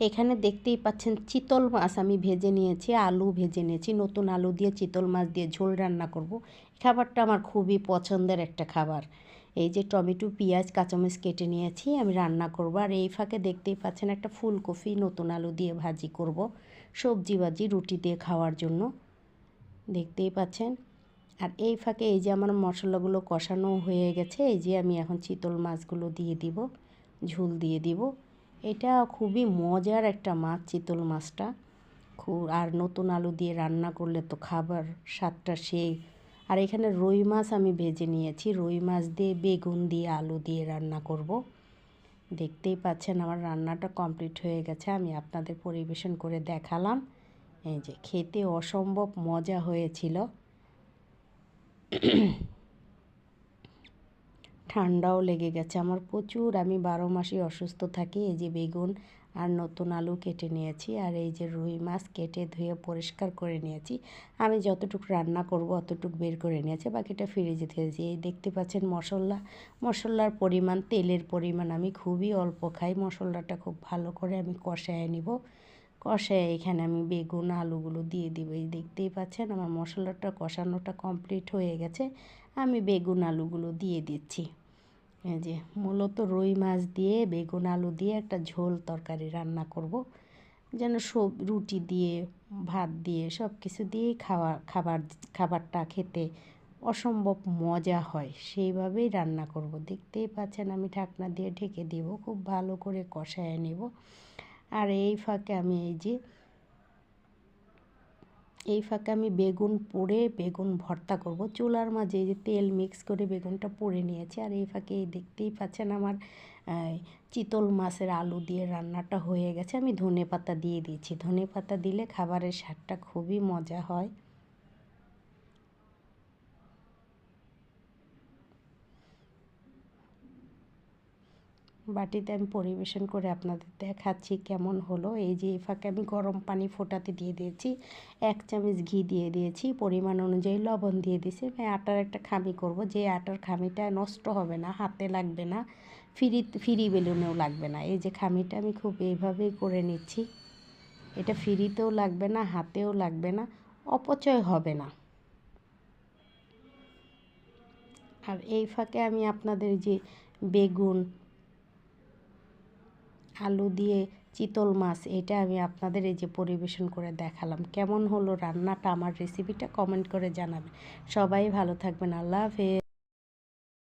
এখানে দেখতেই পাচ্ছেন চিতল মাছ আমি ভেজে নিয়েছি, আলু ভেজে নিয়েছি, নতুন আলু দিয়ে চিতল মাছ দিয়ে ঝোল রান্না করব। খাবারটা আমার খুবই পছন্দের একটা খাবার। এই যে টমেটো, পেঁয়াজ, কাঁচামরিচ কেটে নিয়েছি, আমি রান্না করব। আর এই ফাঁকে দেখতেই পাচ্ছেন একটা ফুলকপি নতুন আলু দিয়ে ভাজি করব, সবজি ভাজি রুটি দিয়ে খাওয়ার জন্য, দেখতেই পাচ্ছেন। আর এই ফাঁকে এই যে আমার মশলাগুলো কষানো হয়ে গেছে, এই যে আমি এখন চিতল মাছগুলো দিয়ে দিব, ঝোল দিয়ে দিব। এটা খুবই মজার একটা মাছ, চিতল মাছটা আর নতুন আলু দিয়ে রান্না করলে তো খাবার স্বাদটা সেই। আর এখানে রুই মাছ আমি ভেজে নিয়েছি, রুই মাছ দিয়ে বেগুন দিয়ে আলু দিয়ে রান্না করব। দেখতেই পাচ্ছেন আমার রান্নাটা কমপ্লিট হয়ে গেছে, আমি আপনাদের পরিবেশন করে দেখালাম। এই যে খেতে অসম্ভব মজা হয়েছিল। ঠান্ডাও লেগে গেছে আমার প্রচুর, আমি 12 মাসই অসুস্থ থাকি। এই যে বেগুন আর নতুন আলু কেটে নিয়েছি, আর এই যে রুই মাছ কেটে ধুয়ে পরিষ্কার করে নিয়েছি। আমি যতটুকু রান্না করব অতটুকু বের করে নিয়েছি, বাকিটা ফ্রিজে দিয়েছি। এই দেখতে পাচ্ছেন মশলার পরিমাণ, তেলের পরিমাণ আমি খুবই অল্প খাই। মশলাটা খুব ভালো করে আমি কষায় নিব। কষায় এখানে আমি বেগুন আলুগুলো দিয়ে দিব। এই দেখতেই পাচ্ছেন আমার মশলাটা কষানোটা কমপ্লিট হয়ে গেছে, আমি বেগুন আলুগুলো দিয়ে দিচ্ছি। এই যে মূলত রুই মাছ দিয়ে বেগুন আলু দিয়ে একটা ঝোল তরকারি রান্না করব, যেন রুটি দিয়ে ভাত দিয়ে সব কিছু দিয়েই খাবারটা খেতে অসম্ভব মজা হয়, সেইভাবেই রান্না করব। দেখতেই পাচ্ছেন আমি ঢাকনা দিয়ে ঢেকে দেব, খুব ভালো করে কষায় নেব। আর এই ফাঁকে আমি বেগুন ভর্তা করব। চুলার মাঝে এই যে তেল মিক্স করে বেগুনটা পুড়ে নিয়েছি। আর এই ফাঁকে দেখতেই পাচ্ছেন আমার চিতল মাছের আলু দিয়ে রান্নাটা হয়ে গেছে। আমি ধনেপাতা দিয়ে দিয়েছি, ধনেপাতা দিলে খাবারের স্বাদটা খুবই মজা হয়। বাটিতে আমি পরিবেশন করে আপনাদের দেখাচ্ছি কেমন হলো। এই যে এই ফাঁকে আমি গরম পানি ফোটাতে দিয়ে দিয়েছি, 1 চামচ ঘি দিয়ে দিয়েছি, পরিমাণ অনুযায়ী লবণ দিয়ে দিয়েছি। আমি আটার একটা খামি করব, যে আটার খামিটা নষ্ট হবে না, হাতে লাগবে না, ফ্রি বেলুনেও লাগবে না। এই যে খামিটা আমি খুব এইভাবেই করে নিচ্ছি, এটা ফ্রিতেও লাগবে না, হাতেও লাগবে না, অপচয় হবে না। আর এই ফাঁকে আমি আপনাদের যে বেগুন আলু দিয়ে চিতল মাছ, এটা আমি আপনাদের এই যে পরিবেশন করে দেখালাম। কেমন হলো রান্নাটা, আমার রেসিপিটা কমেন্ট করে জানাবেন। সবাই ভালো থাকবেন, আল্লাহ হাফেজ।